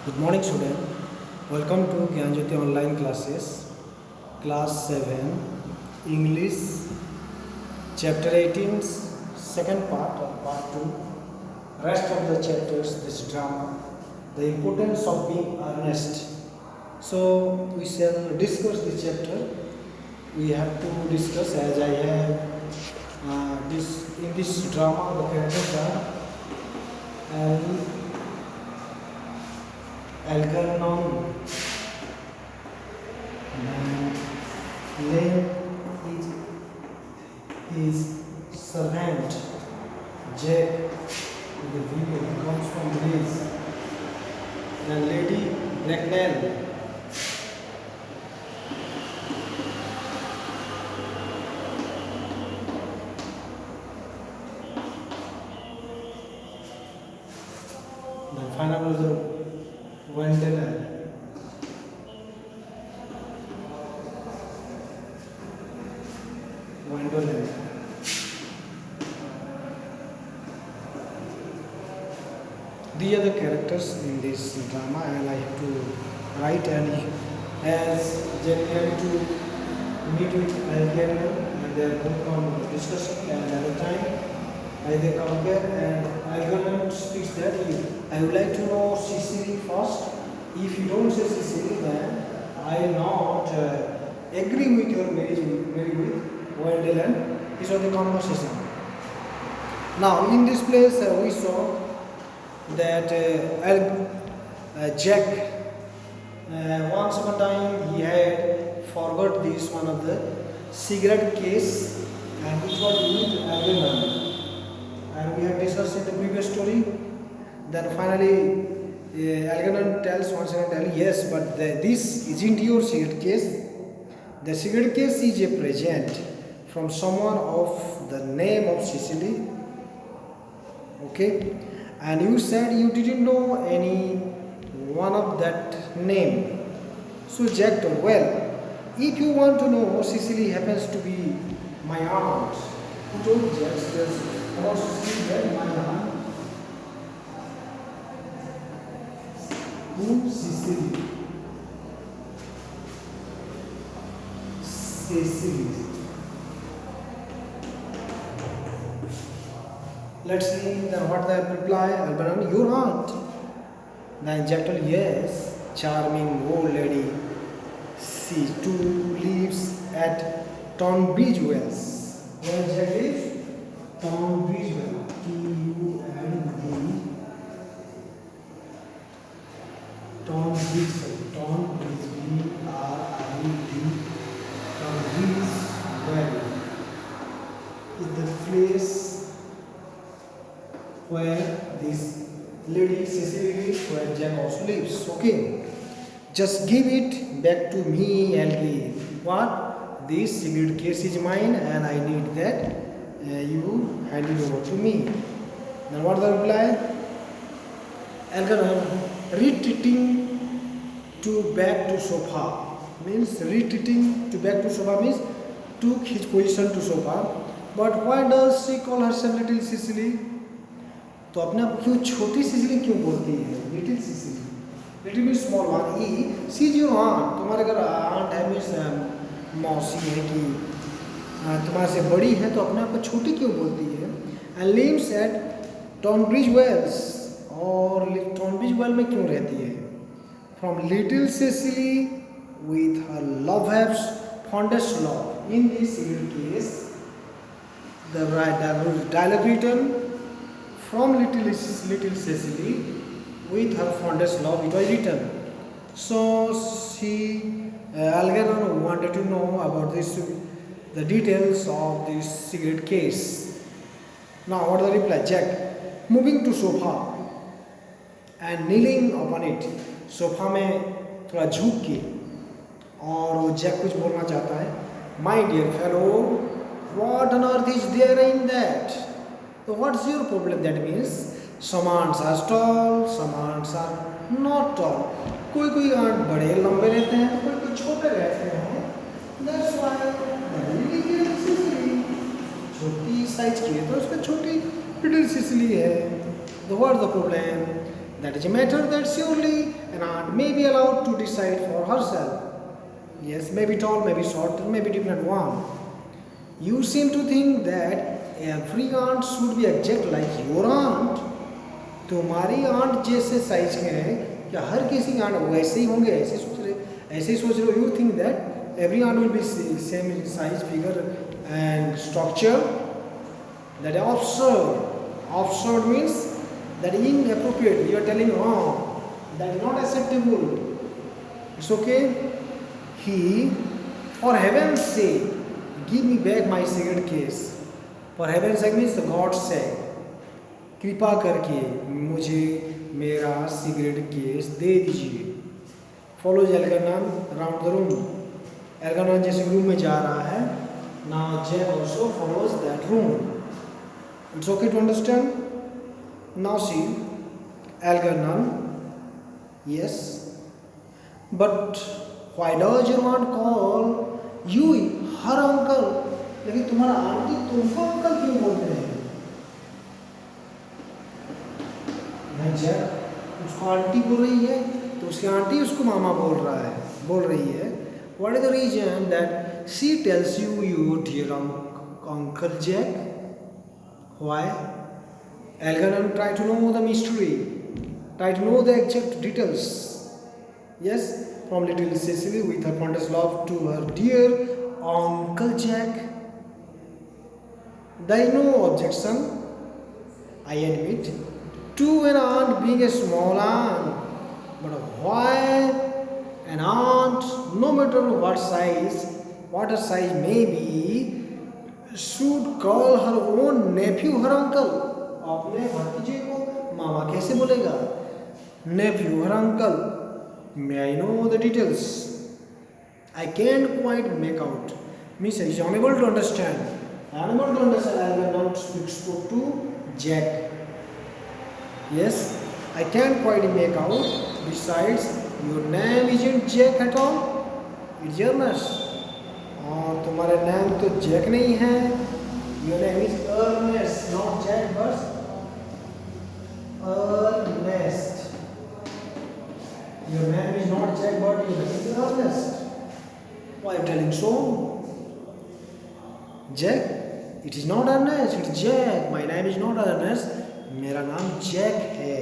Good morning, student. Welcome to Gyanjyoti online classes, class 7, English, chapter 18, second part or part 2. Rest of the chapters, this drama, the importance of being earnest. So we shall discuss this chapter. We have to discuss as I have this in this drama. The characters are Algernon and Lane is his servant Jack. The video comes from Greece. And Lady Bracknell. Then final was the Wendelin. Wendelin. These are the characters in this drama, and I have to write and as Jack to meet with Algernon, and they are both on discussion, and at the time they compare, and Algernon speaks that I would like to know Sicily first. If you don't say Sicily, then I will not agree with your marriage with Wendelin. This was the conversation. Now, in this place, we saw that Jack, once upon a time, he had forgot this one of the cigarette case, and which was used Algernon. And we have discussed in the previous story. Then finally, Algernon tells once again, yes, but this isn't your cigarette case. The cigarette case is a present from someone of the name of Sicily. Okay, and you said you didn't know any one of that name. So Jack told, well, if you want to know, Sicily happens to be my aunt. Who told Jack? About Sicily, that my aunt. Who? Sicily. Sicily. Let's see then what the reply. Algernon, your aunt. Then Jack told, yes, charming old lady. She too lives at Tonbridge Wells. Where Jack lives? Tonbridge Wells. T-U-N-D. Tonbridge. Tonbridge. B-R-I-D. Tonbridge Wells is the place where this lady Cecily lives, where Jack also lives. Okay, just give it back to me, Algie. What? This cigarette case is mine, and I need that you hand it over to me. Then what the reply? Algernon retreating to back to sofa means retreating to back to sofa means took his position to sofa. But why does she call herself Little Sicily? तो अपने आप क्यों छोटी Sicily क्यों बोलती है? Little Cecily. Little means small one. ई सी इज योर आंट. तुम्हारे अगर आंट है मीन्स मौसी है कि तुम्हारे से बड़ी है, तो अपने आप को छोटी क्यों बोलती है? And lives at Tunbridge Wells. और टॉनब्रिज वेल में क्यों रहती है? From little Cecily with her love has fondest love. In this case, the dialogue written from little Cecily with her fondest love, it was written. So Algernon wanted to know about the details of this cigarette case. Now what is the reply? Jack, moving to sofa and kneeling upon it. Sofa में थोड़ा झुक के, और वो Jack कुछ बोलना चाहता है. My dear fellow, what on earth is there in that? So what's your problem? That means some ants are tall, some ants are not tall. कोई आंट बड़े लंबे रहते हैं, तो कोई छोटे रहते हैं. That's why छोटी साइज की है तो उसका छोटी लिटिल सिसिली है. So what's the problem? That is a matter that surely an aunt may be allowed to decide for herself. Yes, maybe tall, maybe short, maybe different one. You seem to think that every aunt should be exact like your aunt. तुम्हारी aunt जैसे size के हैं क्या हर किसी की aunt वैसे ही होंगे? ऐसे ही सोच रहे हो? You think that every aunt will be same in size, figure and structure? That is absurd. Absurd means that inappropriate. You are telling wrong. That is not acceptable. It's okay. He, for heaven's sake, give me back my cigarette case. For heaven's sake means the God's sake. कृपा करके मुझे मेरा cigarette case दे दीजिए. Follows Algernon around the room. Algernon जैसे room में जा रहा है. Now Jack also follows that room. It's okay to understand. Now see Algernon. Yes, but why does your aunt call you her uncle? लेकिन तुम्हारा aunty तुमको uncle क्यों बोलते हैं? जैक उसको आंटी बोल रही है तो उसकी आंटी उसको मामा बोल रही है. What is the reason that she tells you your dear uncle Jack? Why? Algernon try to know the mystery, try to know the exact details. Yes, from little Cecily with her fondest love to her dear uncle Jack. There is no objection, I admit, to an aunt being a small aunt. But why an aunt, no matter what her size may be, should call her own nephew her uncle? अपने भतीजे को मामा कैसे बोलेगा? Nephew her uncle. May I know the details? I can't quite make out. Miss is unable to understand. Unable to understand. I will not spoke to Jack. Yes, I can't quite make out. Besides, your name isn't Jack at all. It's Ernest. और तुम्हारा नाम तो Jack नहीं है. Your name is Ernest, not Jack, but Ernest. Your name is not Jack, but your name is Ernest. Why are you telling so? Jack? It is not Ernest, it's Jack. My name is not Ernest. मेरा नाम Jack है.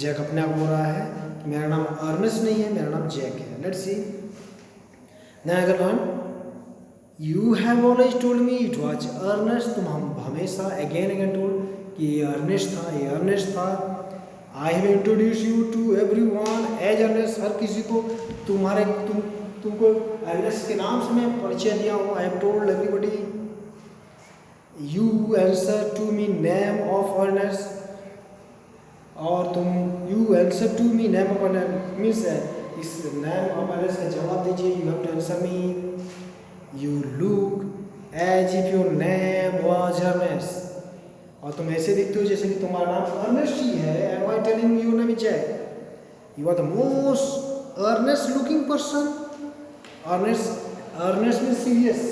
Jack अपने आप बोल रहा है कि मेरा नाम अर्नेस्ट नहीं है, मेरा नाम जैक है. Let's see. देन अगर one, you have always told me it was Ernest. तुम हम हमेशा अगेन टोल्ड कि ये अर्नेस्ट था, ये अर्नेस्ट था. I have introduced you to everyone as Ernest. हर किसी को तुमको अर्नेस्ट के नाम से मैं परिचय दिया हूँ. I have told everybody. You answer to me name of Ernest. और you answer to me name of Ernest means इस name of Ernest का जवाब दीजिए. You have to answer me. You look as if your name was Ernest. और तुम ऐसे दिखते हो जैसे कि तुम्हारा नाम अर्नेस्ट ही है. And why telling you name is Jack? You are the most earnest looking person. Earnest means serious.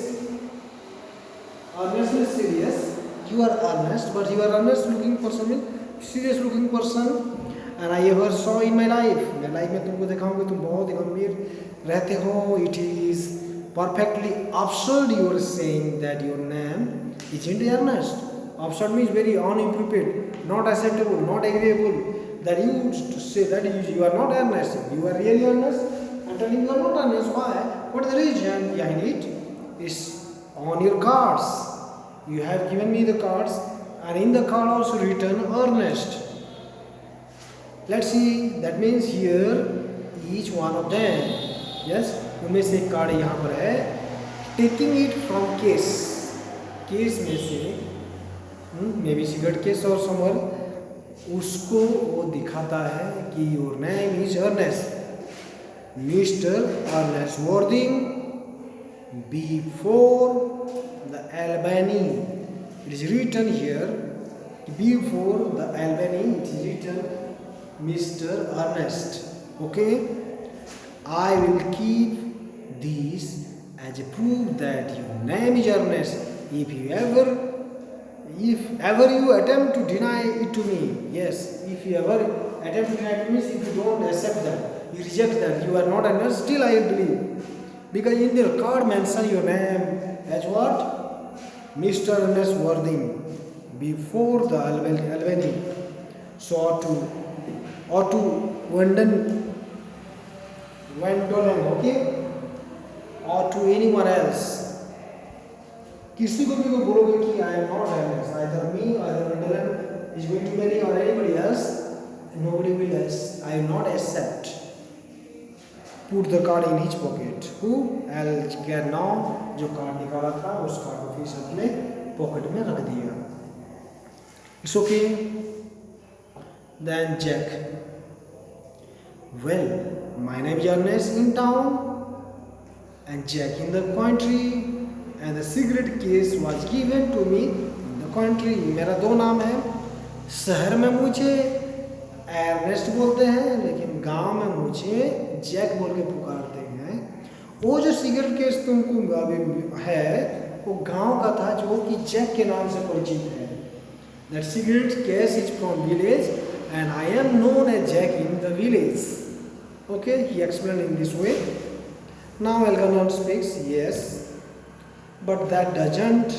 Earnest means serious. You are earnest, but you are earnest looking person means serious looking person. And I ever saw in my life. मेरे life में तुमको देखा हूँ कि तुम बहुत ही गंभीर रहते हो. It is perfectly absurd you are saying that your name isn't Ernest. Absurd means very inappropriate, not acceptable, not agreeable. That you say that you are not Ernest. You are really Ernest. I'm telling you are not Ernest. Why? What is the reason behind it? It's on your cards. You have given me the cards, and in the card also written Ernest. Let's see. That means here each one of them. Yes, उनमें से एक card यहाँ पर है. Taking it from case. Case में से may be cigarette case और somewhere उसको वो दिखाता है कि your name is Ernest. Mr. Ernest Worthing before the Albany. It is written here before the Albany. It is written Mr. Ernest. Okay, I will keep this as a proof that your name is Ernest. If if ever you attempt to deny it to me, yes, if you ever attempt to deny it to me, if you don't accept that, you reject that, you are not a nurse, still I will believe. Because in the card mention your name as what? Mr. Ernest Worthing before the Albany. So or to Wendolen, okay? Or to anyone else. किसी को भी वो बोलोगे कि I am not Ernest, either me, either Wendolen is going to marry or anybody else, nobody will I will not accept. Put the card in his pocket. Who? Al Garnon, जो card निकाला था उस card को फिर अपने pocket में रख दिया. It's okay. Then Jack. Well, my name is Ernest in town and Jack in the country, and the cigarette case was given to me in the country. मेरा दो नाम है. शहर में मुझे एर्नेस्ट बोलते हैं, लेकिन गांव में मुझे जैक बोल के पुकारते हैं. वो जो सिगरेट केस तुमको अभी है वो गांव का था जो कि जैक के नाम से परिचित है. That cigarette case is from village and I am known as Jack in the village. Okay, he explained in this way. Now Algernon speaks. Yes, but that doesn't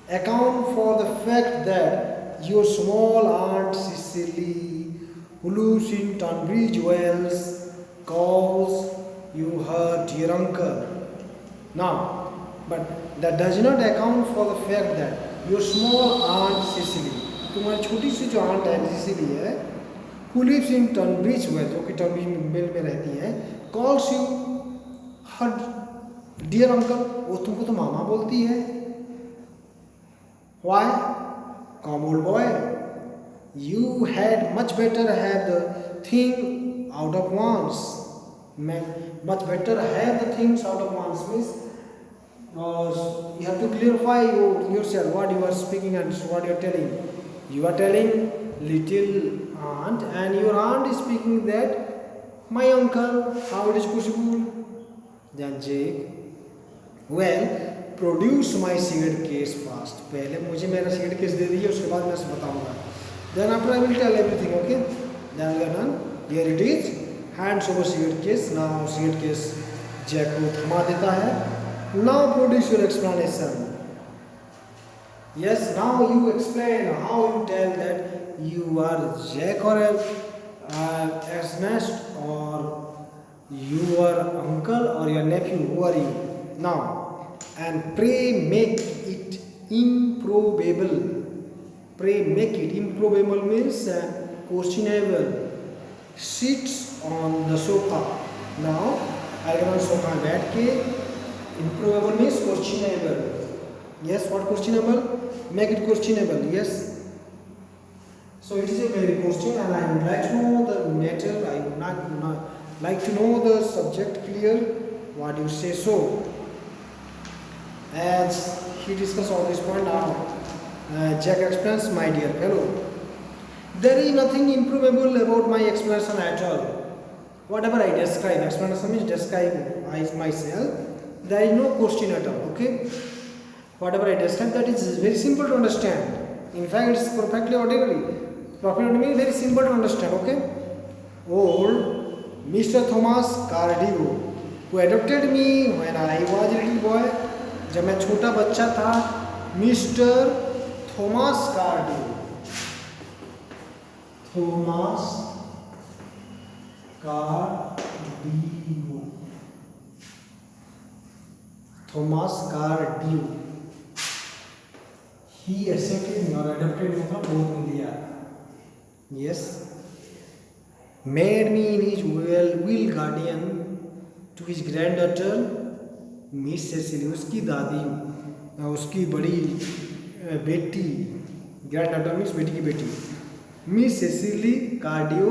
account for the fact that your small aunt Cecily, who lives in Tunbridge Wells, calls you her dear uncle. Now, but that does not account for the fact that your small aunt Cecily, तुम्हारी छोटी सी जो aunt है Sicily है, who lives in Tunbridge Wells, जो कि Tunbridge well में रहती है, calls you her dear uncle, वो तुमको तो मामा बोलती है. Why? Come old boy, you had much better have the thing out of once. Much better have the things out of once means you have to clarify yourself what you are speaking and what you are telling. You are telling little aunt and your aunt is speaking that my uncle, how it is possible? Then Jake, well, produce my cigarette case first. पहले मुझे मेरा cigarette case दे दीजिए, उसके बाद मैं आपसे बताऊंगा. Then after I will tell everything, okay? Then we are done. Here it is. Hands over cigarette case. Now cigarette case Jack को थमा देता है. Now produce your explanation. Yes, now you explain how you tell that you are Jack or Ernest or you are uncle or your nephew. Who are you? Now, and pray make it improbable. Pray make it improbable means questionable. Sits on the sofa. Now, Algernon sofa में बैठ के improbable means questionable. Yes, what questionable? Make it questionable. Yes. So it is a very question, and I would like to know the matter. I would not like to know the subject clear. What you say so? As he discussed all this point now, Jack explains, my dear fellow, there is nothing improbable about my explanation at all. Whatever I describe, explanation means describe myself. There is no question at all. Okay. Whatever I describe, that is very simple to understand. In fact, it is perfectly ordinary. Perfectly means very simple to understand. Okay. Old Mr. Thomas Cardew, who adopted me when I was a little boy, जब मैं छोटा बच्चा था, mister Thomas Cardew, Thomas Cardew, Thomas Cardew, he accepted me or adopted me from both India. Yes, made me in his will guardian to his granddaughter miss Cecily, उसकी दादी, उसकी बड़ी बेटी, ग्रैंड डॉटर मीन्स बेटी की बेटी, miss Cecily Cardew.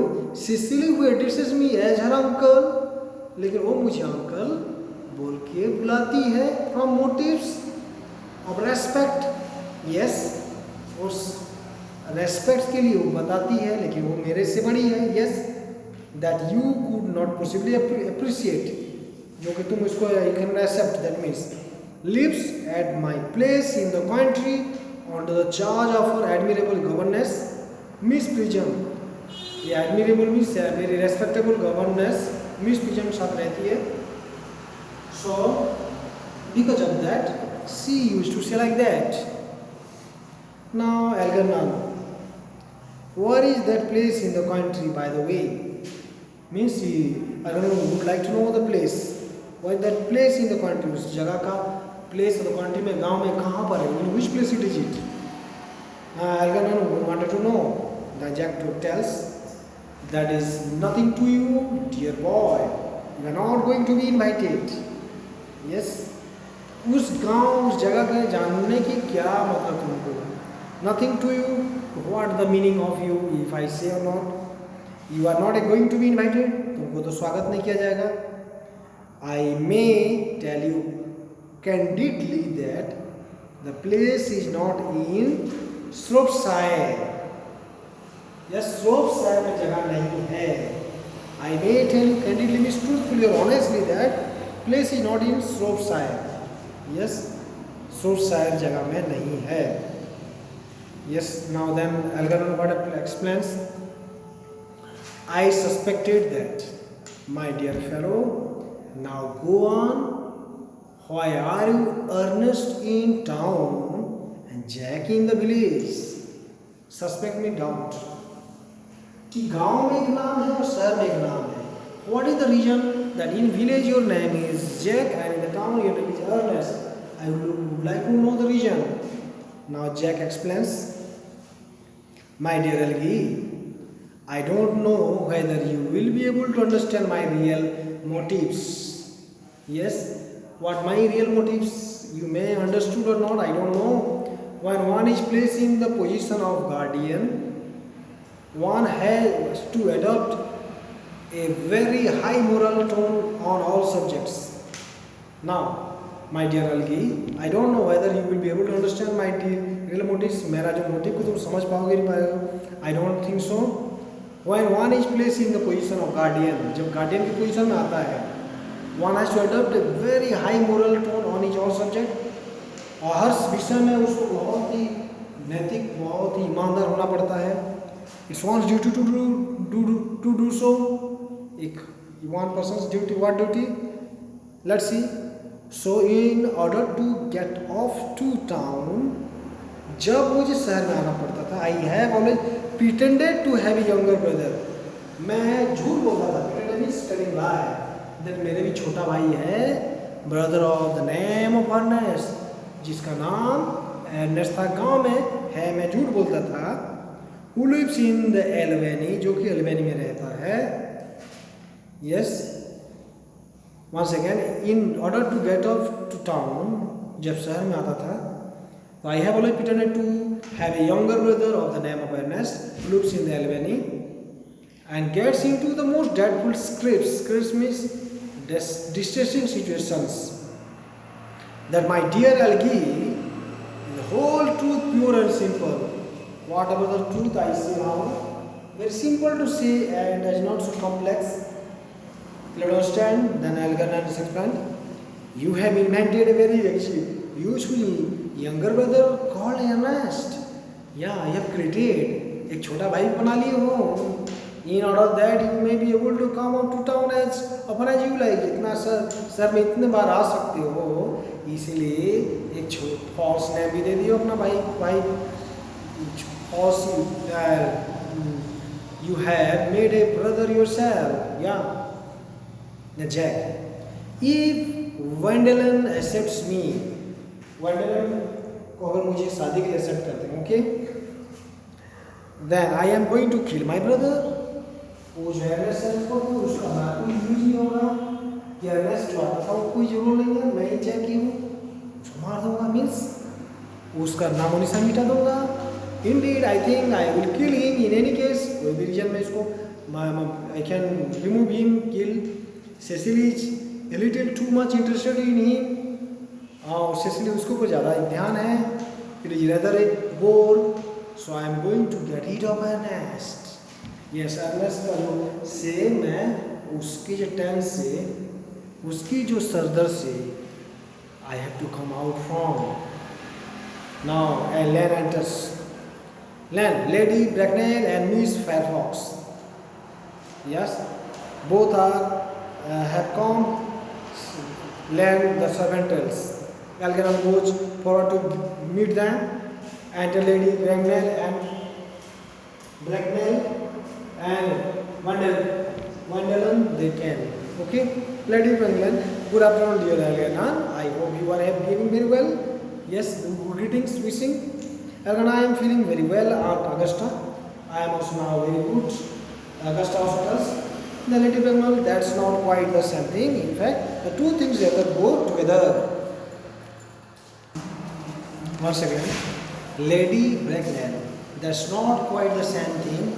Cecily who addresses me as her uncle, लेकिन वो मुझे अंकल बोल के बुलाती है from motives of respect. Yes, उस रेस्पेक्ट के लिए वो बताती है, लेकिन वो मेरे से बड़ी है. Yes, that you could not possibly appreciate, जो कि तुम इसको you can accept. That means lives at my place in the country under the charge of her admirable governess, Miss Prism. ये admirable means very respectable governess, Miss Prism साथ रहती है. So because of that, she used to say like that. Now Algernon, where is that place in the country, by the way? Means I don't know, would like to know the place. Why that place in the country? उस जगह का place of the country में गांव में कहाँ पर है? In which place it is it? Algernon wanted to know. The Jack tells, that is nothing to you, dear boy. You are not going to be invited. Yes. उस गांव उस जगह के जानने की क्या मतलब तुमको? Nothing to you. What the meaning of you if I say or not? You are not going to be invited. तुमको तो स्वागत नहीं किया जाएगा. I may tell you candidly that the place is not in Shropshire. Yes, Shropshire में जगह नहीं है. I may tell you candidly means truthfully or honestly that place is not in Shropshire. Yes, Shropshire जगह में नहीं है. Yes, now then Algernon what explains. I suspected that, my dear fellow. Now go on. Why are you earnest in town and Jack in the village? Suspect me doubt. कि गांव में एक नाम है और शहर में एक नाम है. What is the reason that in village your name is Jack and in the town your name is Ernest? I would like to know the reason. Now Jack explains. My dear Algie, I don't know whether you will be able to understand my real motives. Yes, what my real motives you may understood or not, I don't know. When one is placed in the position of guardian, one has to adopt a very high moral tone on all subjects. Now, my dear Algie, I don't know whether you will be able to understand my real motives. मेरा जो motive को तुम समझ पाओगे नहीं पाएगा? I don't think so. When one is placed in the position of guardian, जब guardian की position में आता है, one has to adopt a very high moral tone on each all subject. और हर विषय में उसको बहुत ही नैतिक, बहुत ही ईमानदार होना पड़ता है. It's one's duty to do so. एक one person's duty, what duty? Let's see. So in order to get off to town, जब मुझे शहर में आना पड़ता था, I have always pretended to have a younger brother. मैं झूठ बोलता था. Pretended is telling lie. that मेरे भी छोटा भाई है, brother of the name of Ernest, जिसका नाम Ernest था. गांव में है, मैं झूठ बोलता था. Who lives in the Albany, जो कि अल्बानी में रहता है. Yes. Once again, in order to get off to town, जब शहर में आता था, so I have always pretended to have a younger brother of the name of Ernest, who lives in the Albany, and gets into the most dreadful scrapes. Scrapes means distressing situations. That my dear Algie, the whole truth pure and simple. Whatever the truth I say now, very simple to say and is not so complex. You understand? Then Algernon explained. You have invented a very usually younger brother called Ernest. Yeah, I have created एक छोटा भाई बना लिए हो. In order that you may be able to come up to town as often as you like. इतना sir में इतने बार आ सकते हो, इसीलिए एक फॉल्स नेम भी दे दियो अपना भाई false. You have made a brother yourself. Yeah. The Jack. If Wendelin accepts me, Wendelin को अगर मुझे शादी के लिए accept करते हैं, okay? Then I am going to kill my brother. वो जो Ernest है उसको उसका नाम कोई यूज नहीं होगा. कि Ernest जो आता था वो कोई जरूर नहीं है, मैं ही Jack ही हूँ. उसको मार दूँगा means उसका नामो निशान मिटा दूँगा. Indeed, I think I will kill him in any case. कोई भी रीजन में इसको I can remove him, kill. Cecily is a little too much interested in him. और Cecily उसके ऊपर ज़्यादा ध्यान है. It is rather a bore. So I am going to get rid of Ernest. Yes, Ernest का जो से मैं उसकी जो टेंस से, उसकी जो सरदर से I have to come out from. Now Len enters. Len, Lady Bracknell and Miss Fairfax. Yes, both are have come. Len, the servant tells. Algernon goes forward to meet them, and the Lady Bracknell and Vandelon they can. Okay, Lady Bracknell, good afternoon, dear Algernon. I hope you are behaving very well. Yes, greetings, wishing. Algernon, I am feeling very well. Aunt Augusta, I am also now very good. Augusta also tells. The Lady Bracknell, that's not quite the same thing. In fact, the two things together go together. Once again, Lady Bracknell, that's not quite the same thing.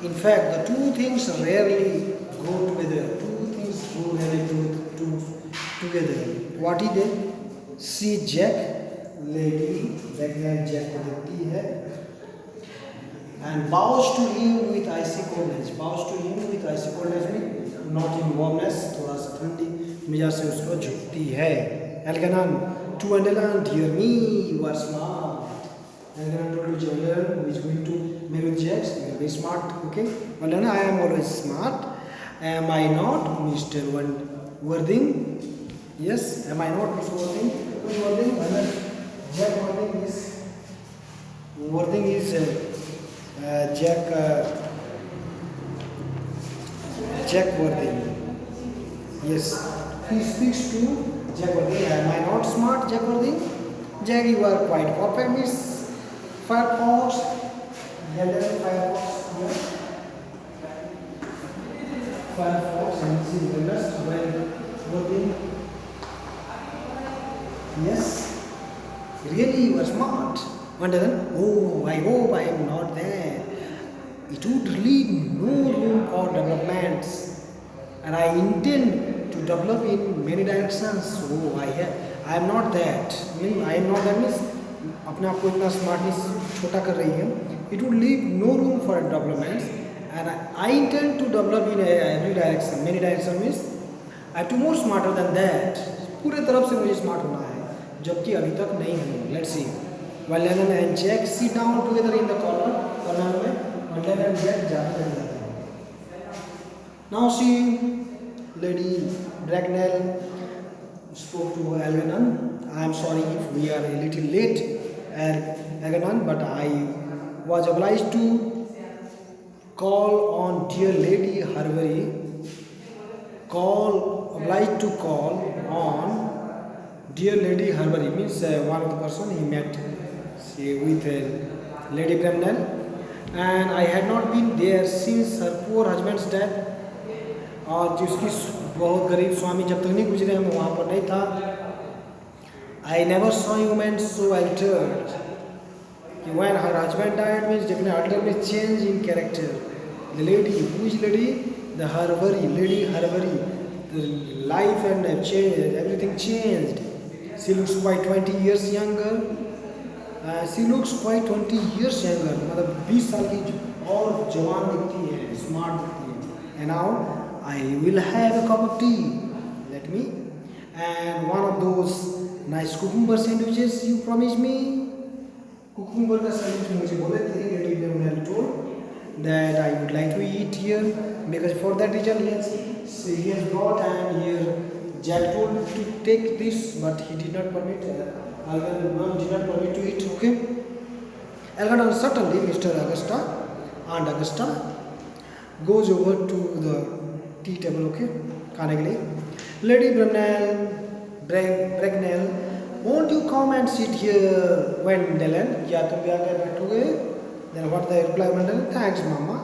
In fact, the two things rarely go together. Two things go rarely together. What he did? See Jack, Lady Bracknell Jack को देखती है and bows to him with icy coldness. Bows to him with icy coldness means not in warmness, थोड़ा सा ठंडी मिजाज से उसको झुकती है. Algernon to Vandelon, dear me, you are smart. Algernon told to Vandelon, who is going to marry with Jack, you are very smart. Okay, Vandelon, I am always smart. Am I not, Mr. Worthing? Yes, am I not, Mr. Worthing? Who is Worthing? Jack Worthing is. Worthing is Jack Worthing. Yes, he speaks to Jack Worthing. Am I not smart, Jack Worthing? Jack, you are quite perfect, Miss Firefox. Firefox here. Firefox and this is the rest when Worthing. Yes, really you are smart. Vandelon, oh, I hope I am not there. It would leave no room for developments, and I intend to develop in many directions. Oh, I am not that. I am not that means अपने आप को इतना smartness छोटा कर रही है. It would leave no room for developments, and I intend to develop in every direction. Many directions means I have to more smarter than that. पूरे तरफ से मुझे smart होना है, जबकि अभी तक नहीं हूँ. Let's see. Vandelon and Jack sit down together in the corner में Vandelon and Jack जाते हैं. Now see, Lady Bracknell spoke to Algernon. I am sorry if we are a little late, Algernon, but I was obliged to call on dear Lady Harbury. Obliged to call on dear Lady Harbury means one of the person he met with Lady Bracknell, and I had not been there since her poor husband's death. और जिसकी बहुत गरीब स्वामी जब तक नहीं गुजरे मैं वहाँ पर नहीं था. I never saw a woman so altered. When her husband died means definitely altered means change in character. The lady, who is lady? The Harbury, Lady Harbury. The life and change, everything changed. She looks quite 20 years younger. मतलब 20 साल की और जवान दिखती है, smart दिखती है. And now I will have a cup of tea. Let me. And one of those nice cucumber sandwiches you promised me. Cucumber का sandwich मुझे बोले थे. Lady Bracknell told that I would like to eat here because for that reason he has brought, and here Jack told to take this, but he did not permit. Algernon did not permit to eat. Okay. Algernon certainly, Mr. Augusta, Aunt Augusta goes over to the tea table. Okay, खाने के लिए. Lady Bracknell, won't you come and sit here, Vandelon? या तुम भी आकर बैठोगे? Then what the reply, Vandelon? Thanks, Mama.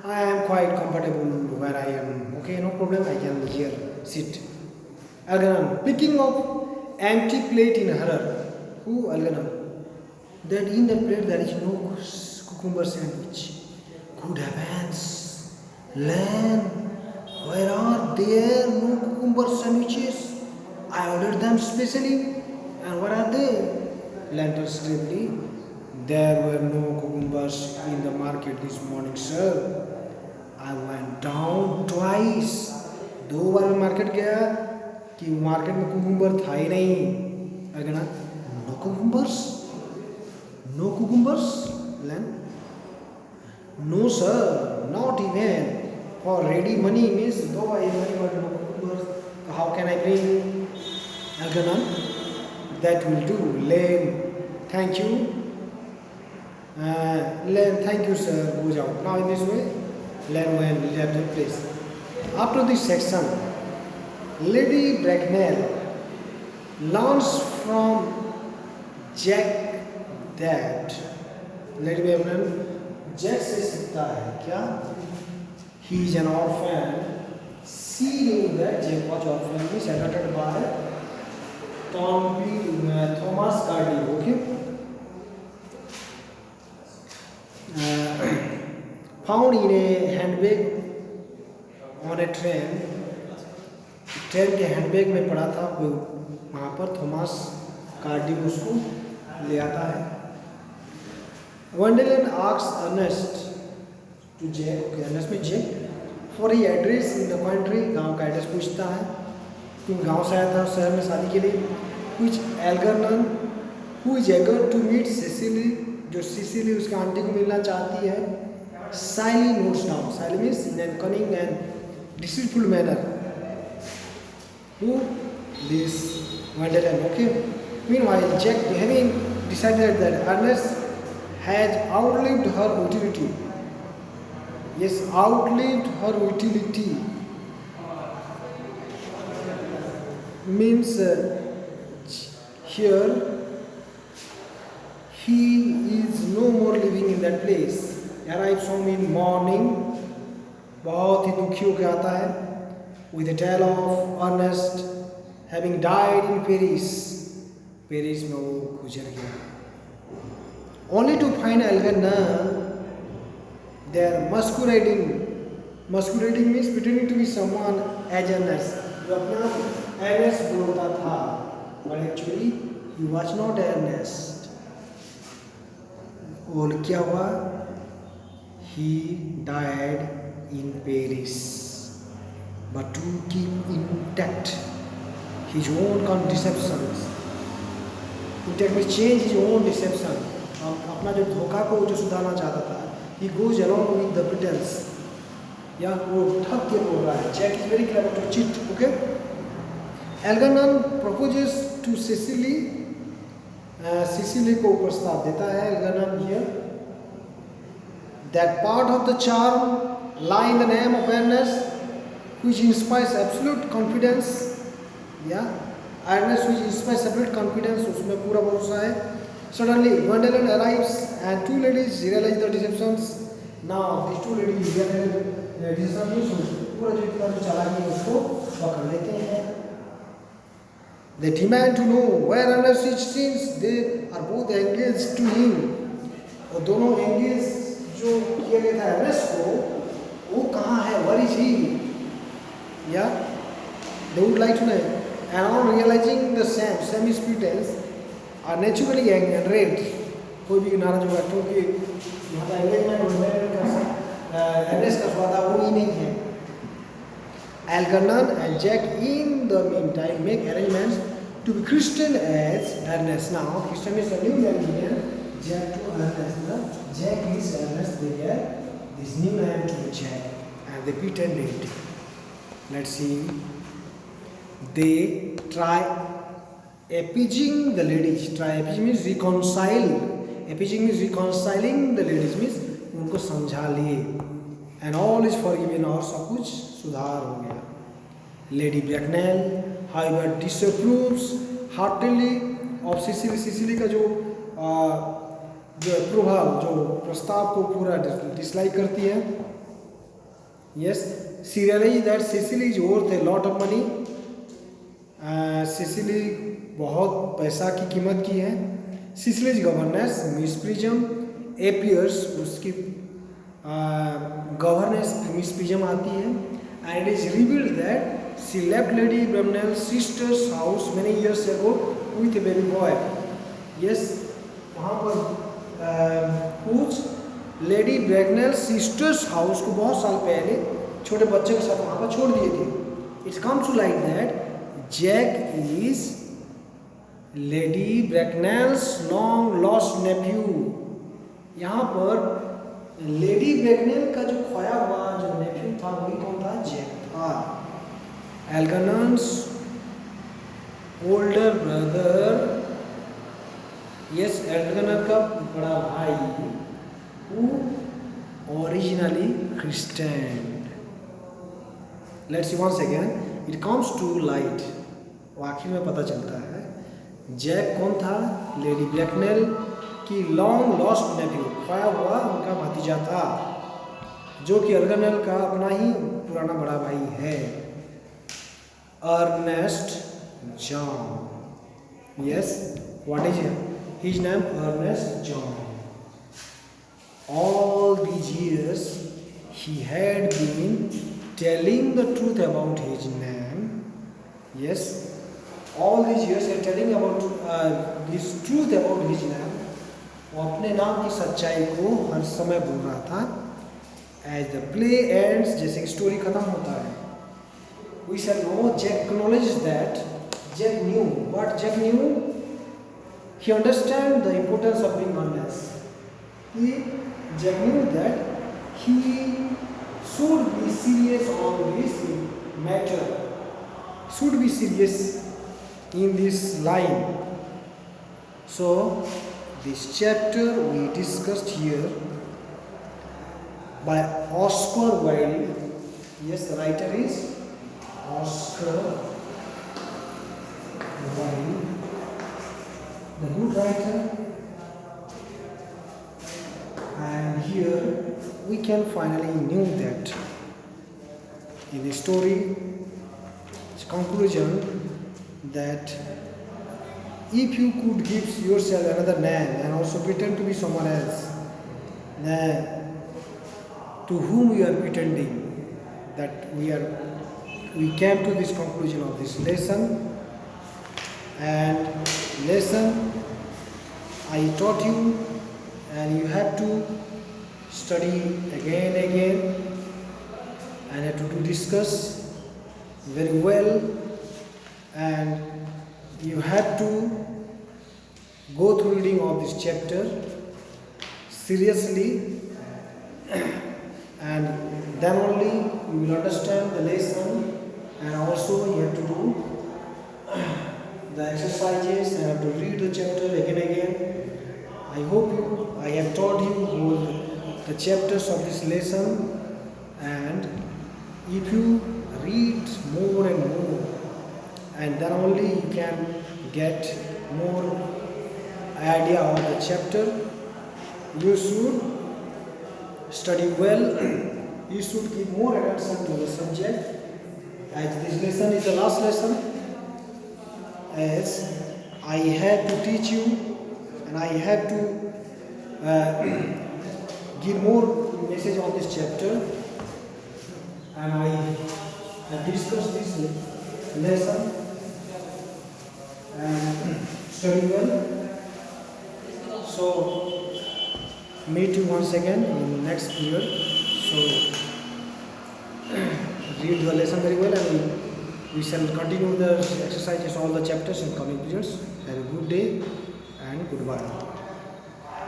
I am quite comfortable where I am. Okay, no problem. I can here sit. Algernon, picking up empty plate in horror. Who, Algernon? That in the plate there is no cucumber sandwich. Good heavens, Len, where are there no cucumber sandwiches? I ordered them specially, and what are they? Len tells gravely, there were no cucumbers in the market this morning, sir. I went down twice. 2 बार मैं market गया कि market में cucumber था ही नहीं. Algernon, no cucumbers? No cucumbers, Len? No sir, not even. For ready money means though I have money but no cucumbers. So how can I bring? Algernon? That will do. Len, thank you. Len, thank you sir. Goes out. Now in this way, Len will have the place. After this section, Lady Bracknell learns from Jack that Lady Bracknell Jack से सीखता है क्या? He is an orphan. She knew that Jack was orphan is adopted by Thomas Cardy. Okay. Found in a handbag on a train. Train के handbag में पड़ा था वो, वहाँ पर थॉमस कार्डी उसको ले आता है. Wonderland asks Ernest to Jack, okay Ernest में Jack for he address in the country, गांव का एड्रेस पूछता है क्योंकि गांव से आया था शहर में शादी के लिए. Which Algernon who is eager to meet Cecily, जो सिसिली उसके आंटी को मिलना चाहती है. Slyly notes down, slyly means in an cunning and deceitful manner who this Wonderland. Okay. Meanwhile, Jack, having decided that Ernest has outlived her utility. Yes, outlived her utility means here he is no more living in that place. Arrives home in morning, बहुत ही दुखी होकर आता है. With a tale of Ernest having died in Paris. Paris में वो गुजर गया. Only to find Algernon there masquerading. Masquerading means pretending to be someone as Ernest. जो अपना Ernest बोलता था, but actually he was not Ernest. और क्या हुआ? He died in Paris. But to keep intact his own deceptions, intact means change his own deception. अपना जो धोखा को जो सुधारना चाहता था, he goes along with the pretense. या वो ठग के बोल रहा है. Jack is very clever to cheat. Okay. Algernon proposes to Cecily. Cecily को प्रस्ताव देता है Algernon here. That part of the charm lie in the name of Ernest, which inspires absolute confidence. Yeah, Ernest which inspires absolute confidence, उसमें पूरा भरोसा है. Suddenly, Wonderland arrives and two ladies realize the deceptions. Now, these two ladies realize the deceptions. पूरा जो इतना जो चालाकी है उसको पकड़ लेते हैं. They demand to know where Ernest is since they are both engaged to him. और दोनों engage जो किया गया था Ernest को, वो कहाँ है? Where is he? Yeah, they would like to know. And on realizing the Sammy's pretense are naturally enraged. कोई भी नाराज होगा क्योंकि यहाँ का एंगेजमेंट का एड्रेस का स्वादा वो ही नहीं है. Algernon and Jack in the meantime make arrangements to be christened as Ernest. Now Christian is a new name here. Jack to Ernest. Now Jack is Ernest. They get this new name to Jack and they pretend it. Let's see. They try appeasing the ladies. Try appeasing means reconcile. Appeasing means reconciling the ladies means उनको समझा लिए. And all is forgiven और सब कुछ सुधार हो गया. Lady Bracknell, however, disapproves heartily of Cecily. Cecily का जो अप्रूवल, जो प्रस्ताव को पूरा डिसलाइक करती है. Yes. She realized that Cecily is worth a lot of money. Cecily बहुत पैसा की कीमत की है. Cecily's governess Miss Prism appears, उसकी governess Miss Prism आती है. And it is revealed that she left Lady Bracknell's sister's house many years ago with a baby boy. Yes, वहाँ पर कुछ Lady Bracknell's sister's house को बहुत साल पहले छोटे बच्चे के साथ वहाँ पर छोड़ दिए थे. It comes to like that Jack is Lady Bracknell's long lost nephew. यहाँ पर लेडी ब्रैकनेल का जो खोया हुआ जो नेफ्यू था वही कौन था? जैक था। Algernon's older brother, yes, Algernon का बड़ा भाई, who originally Christian. Let's see once again, it comes to light, आखिर में पता चलता है जैक कौन था? लेडी ब्रैकनेल की लॉन्ग लॉस्ट नेफ्यू, खोया हुआ उनका भतीजा था, जो कि एल्गर्नर का अपना ही पुराना बड़ा भाई है। Ernest John, yes, what is his name? Ernest John. All these years he had been telling the truth about his name. Yes, all these years he telling about this truth about his name. वो अपने नाम की सच्चाई को हर समय बोल रहा था। As the play ends, जैसे कि स्टोरी खत्म होता है, we shall know Jack acknowledges that Jack knew. What Jack knew? He understand the importance of being honest. Jack knew that he should be serious on this matter. Should be serious in this line. So this chapter we discussed here by Oscar Wilde. Yes, the writer is Oscar Wilde, the good writer, and here we can finally know that in the story, its conclusion, that if you could give yourself another name and also pretend to be someone else, then to whom we are pretending, that we came to this conclusion of this lesson. And lesson I taught you, and you have to study again and again, and have to discuss very well, and you have to go through reading of this chapter seriously, and then only you will understand the lesson, and also you have to do the exercises and have to read the chapter again and again. I hope I have taught you all the chapters of this lesson, and if you read more and more, and then only you can get more idea of the chapter. You should study well. You should give more attention to the subject, as this lesson is the last lesson, as I had to teach you, and I had to give more message on this chapter, and I have discussed this lesson and study well. So meet you once again in next period. So read the lesson very well, and we shall continue the exercises, all the chapters in coming periods. Have a good day and goodbye.